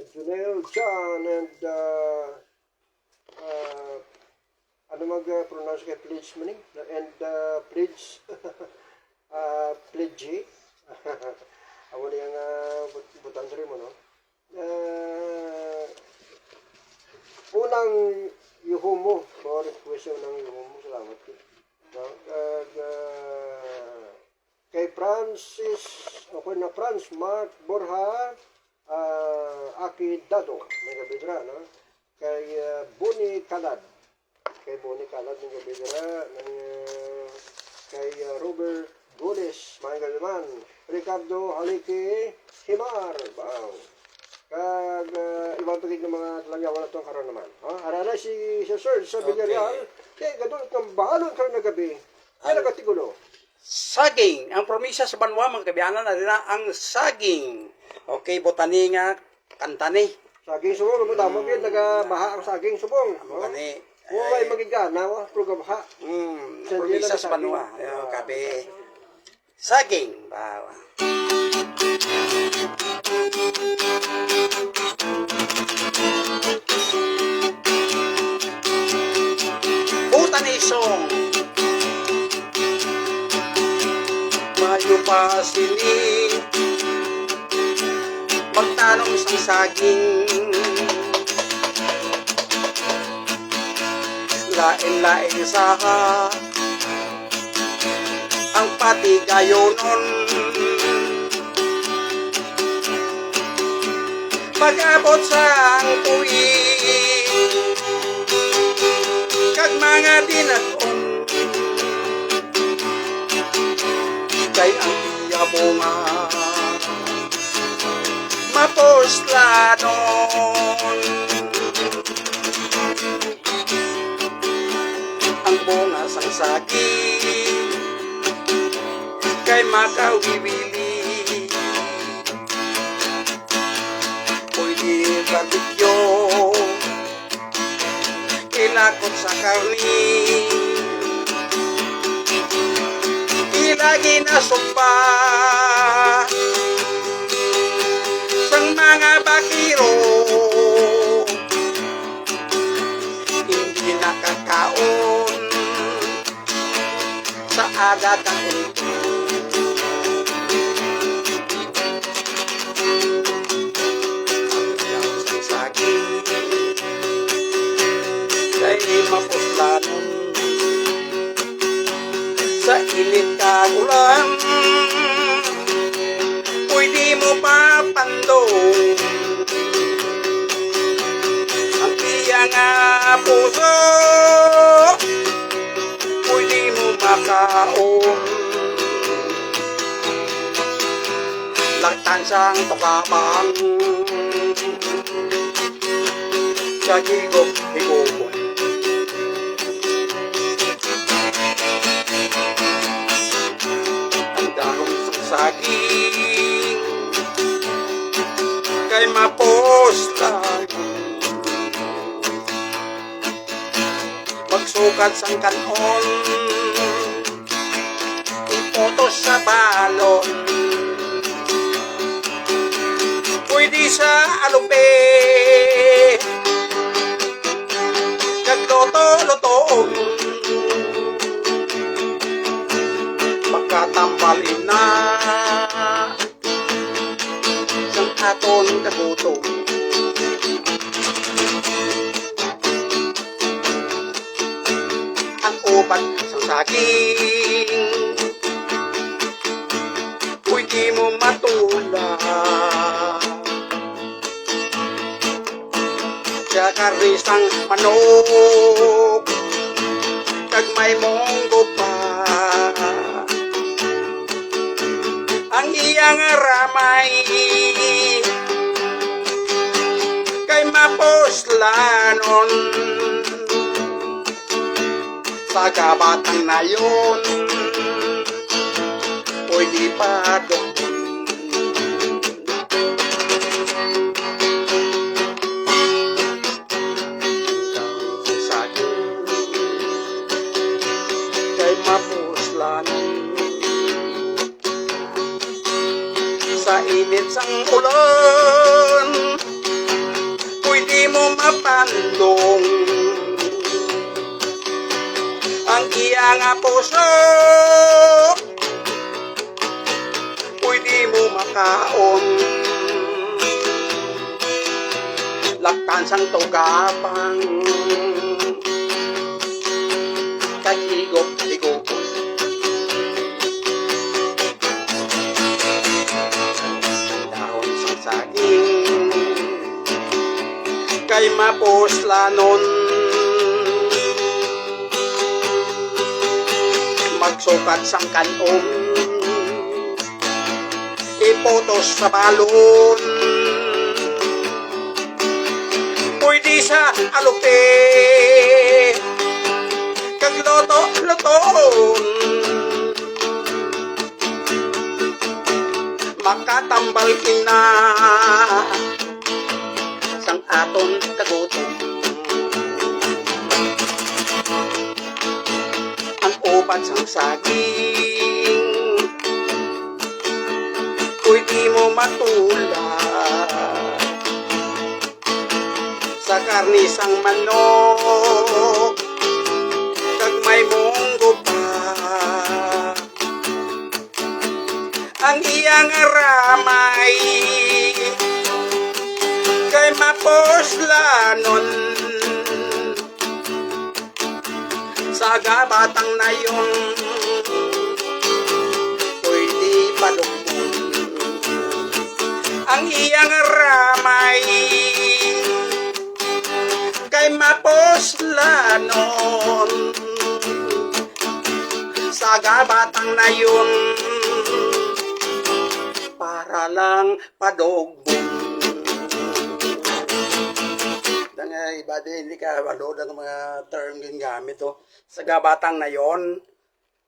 Junel, John, and ano mag-pronounce kay pledge mo ni? And pledge, pledge. Ako na yung butan sa rin mo, no? Unang yuho mo, for request ng yuho mo, salamat ko. No? Kay Francis, ako na Franz, Mark Borja, Aki Dado, may gabidra, no? Kay Buni Kalad, kay gabidra, kay Robert Gules, may gabiman, Ricardo Haliki Himar, wow. Kag ibang tugig ng mga talangyawan na itong karoon naman. Arara si Sir sa Villarreal, kaya gadol ng balon karoon na gabi, kaya nagatigulo. Saging, ang promisa sa banwa, mga kabiyanan na rin ang saging. Okay, botani nga, kantani. Saging subong, damo yun, nagabaha ang saging subong. Botani. Huwag magigana, prugabaha. Promisa sa banwa. Kabi, saging. Bawa. Botani song. Mayo pa sini magtanong sa saging, lain-lain saha ang patigayonon. Pag-abot sa ang tuig kag mga dinaton kay ang iyabunga maposlanon. Ang bunga sang saging kay makawiwili, pwede barbecue ilakot sa karni, ilagi na sumpa sang mga bakiro, hindi nakakaon sa aga kang ito. Ang saging kay mapuslanon sa init kagulan, pwede mo papandong ang iyang puso, pwede mo makaon. Laktan siyang tukabang sa higop-higopon. Ang darong saging kay maposlan, magsukat sang kanon, ipotos sa balon, pwede sa alupe nagloto-lotoong magkatambalin na sang aton kagutom. Ang upat sang saging pwede mo matula sa karisang manok kag may monggo pa. Ang iyang ramay kay maposlanon sa kabatang na yun, pwede pa doon. Mapuslanon sa init sang ulan, handong ang iyang puso pwede mo makaon laktan sang tugapang kagigop-igop dahon sang saging kay mapuslanon magsukat sang kanom ipotos sa balon pwede sa alupe kag loto-loton makatambal ina sang aton kagutom ang upat sang saging pwede mo matulad sa karnisang manok kag may munggo pa ang iyang ramay kay maposlanon sa gabatang na yun pwede palukpon ang iyang ramay kay maposlanon sa gabatang na yun para lang padogbon. Dangay iba din, hindi ka balod ang mga term gingamit to. Sa gabatang na yon,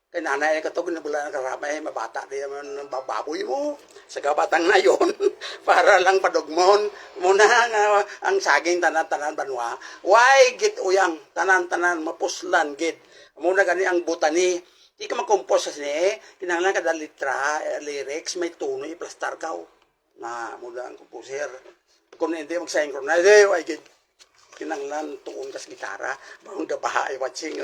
kay nanay ka to, ginabula ng karamay, mabata din naman ng baboy mo. Sa gabatang na yon, para lang padugmon. Muna nga ang saging tanan-tanan banwa. Why git uyang, tanan-tanan, mapuslan git. Muna gani ang butani, di ka mag-compose sa sini, kinanglan ka litra, lyrics, may tono, i-plastar ka. Na, muna ang composer. Kung hindi mag-synchronize, why git. Kinanglan tuon kas gitara bang dabaha ay watching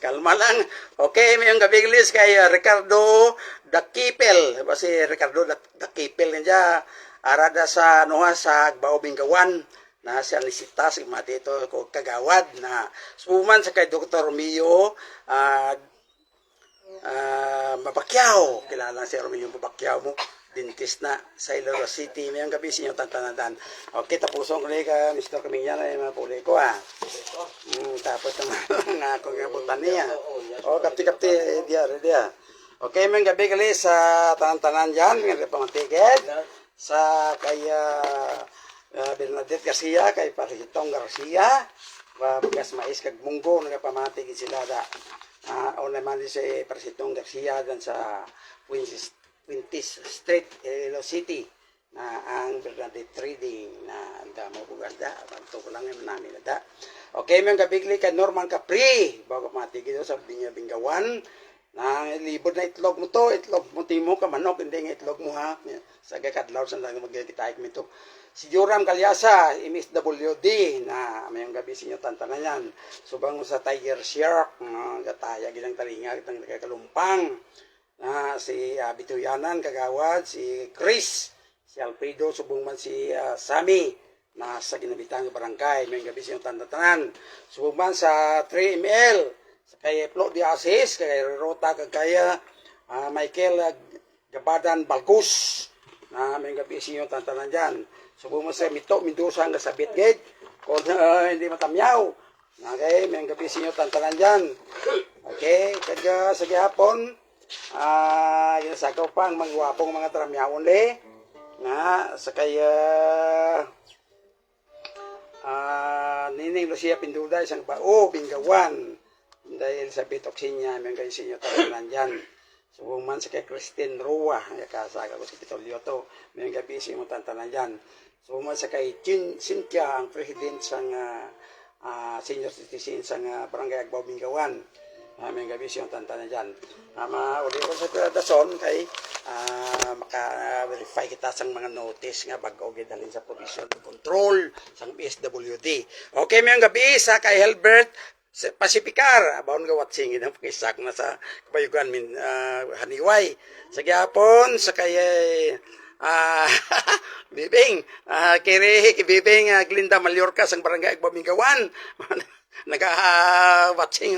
kalma lang okay may ang gabi list kay Ricardo Dakipel si Ricardo Dakipel niya arada sa noha sa Agbao Bingawan na siya nisita si mati ito ko kagawad na suman sa kay Dr. Romeo Mabakyaw kilala si Romeo Mabakyaw mo dentist na sa Iloilo City. Mayang gabi sa inyo tantanadan. Okay, tapusong ko ka, Mr. Camilla, na yung mga puli ko, tapos naman nga akong gabutan niya. Kapti-kapti, dia. Okay, mayang gabi kali sa tantanan dyan, nga pamatigid, sa kay Bernadette Garcia, kay Paritong Garcia, Bigas Mais kag Munggo, nga pamatigid sila da. O naman si Paritong Garcia dyan sa Quintis Street, Iloilo City, na ang Bernadette Trading na damo bugas da, banto ko lang yung namin na da. Okay, may gabigli ka Norman Capri, bago matigil sa Bingawan, na libod na itlog mo to, itlog mo timo ka manok, hindi nga itlog mo ha, sa gakadlaw sa lang magkikitaik mo ito. Si Joram Galyasa, MSWD, na mayang gabi sa inyo tantanan yan. Subang mo sa Tiger Shark, gataya, gilang talinga, kitang nagkakalumpang, si Bituyanan Kagawad, si Chris, si Alfredo, subong man si Sammy, na sa ginabitang barangay, may gabi siyang tanda-tanan. Subong man sa 3ML, sa kay Flo Diasis, kay Rota Kagaya, Michael Gabadan Balgus, na may gabi siyang tanda-tanan dyan. Subong man sa Mito Mendoza hanggang sa Bitgate, kung hindi matamyaw, okay, may gabi siyang tanda-tanan dyan. Okay, kaya sa gihapon, ginasagaw pa ang magwapong mga tramyawon le nga sa kaya Nining Lucia Pinduda isang bao Bingawan dahil sa bitoksin niya may kayo sinyo talagang dyan so man sa kay Christine Rua kasaga ko sa Pitolyo to may gabi sinyo tantanan dyan so man sa kay Cynthia ang president sang senior citizen sang barangay Agbao Bingawan Aming gabi siyang tantanan dyan. Uli ko sa dason kay maka-verify kita sa mga notice nga bago gidalhin sa provision control sa PSWD. Okay, mayong gabi sa kay Helbert Pacificar. Abaon nga watching ina pakisak na sa kabayugan min Haniway. Sa gyapon sa kay Bibing, kiri Bibing Glinda Mallorca sang barangay Agbamingawan. Nag-watching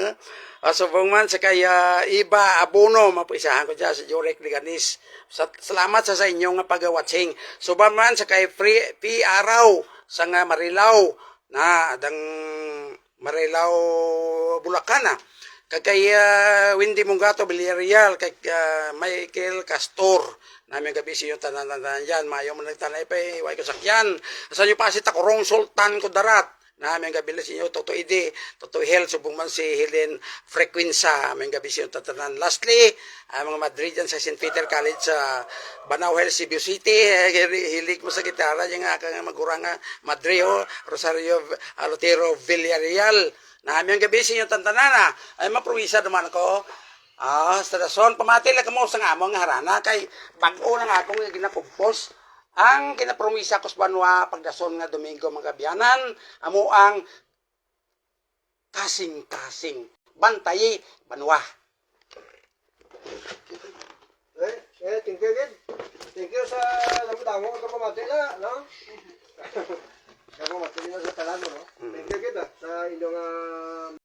subong man sa kaya Iba Abono mapisahan ko dyan sa Jurek Liganis. Salamat sa inyong pag-watching. Subong man sa kay P. Araw sa Marilao na dang Marilao Bulacan kay Windy Mungato Villarreal kay Michael Castor namin gabi siyo tanan dyan mayo mo nagtanay pa way ko sakyan sa inyo pa si Takurong Sultan ko darat namin gabi sa inyo Toto Ide Toto Hel subong man si Helen Frequenza namin gabi siyo tatanan. Lastly mga Madridian sa St. Peter College sa Banao Hills, Cebu City hilig mo sa gitara yung akang magurang Madrio Rosario Alotero Villarreal namin gabi siyo tantanan ay maprovisa naman ko. Sa dason, pamati lang mo sa nga mo nga harana kay bago na nga akong ginakumpos ang kinapromisa ko sa banwa pagdason nga Domingo mga biyanan amo ang kasing-kasing bantayi banwa. Thank you again. Thank you sa damo-damo ko pamati la, no?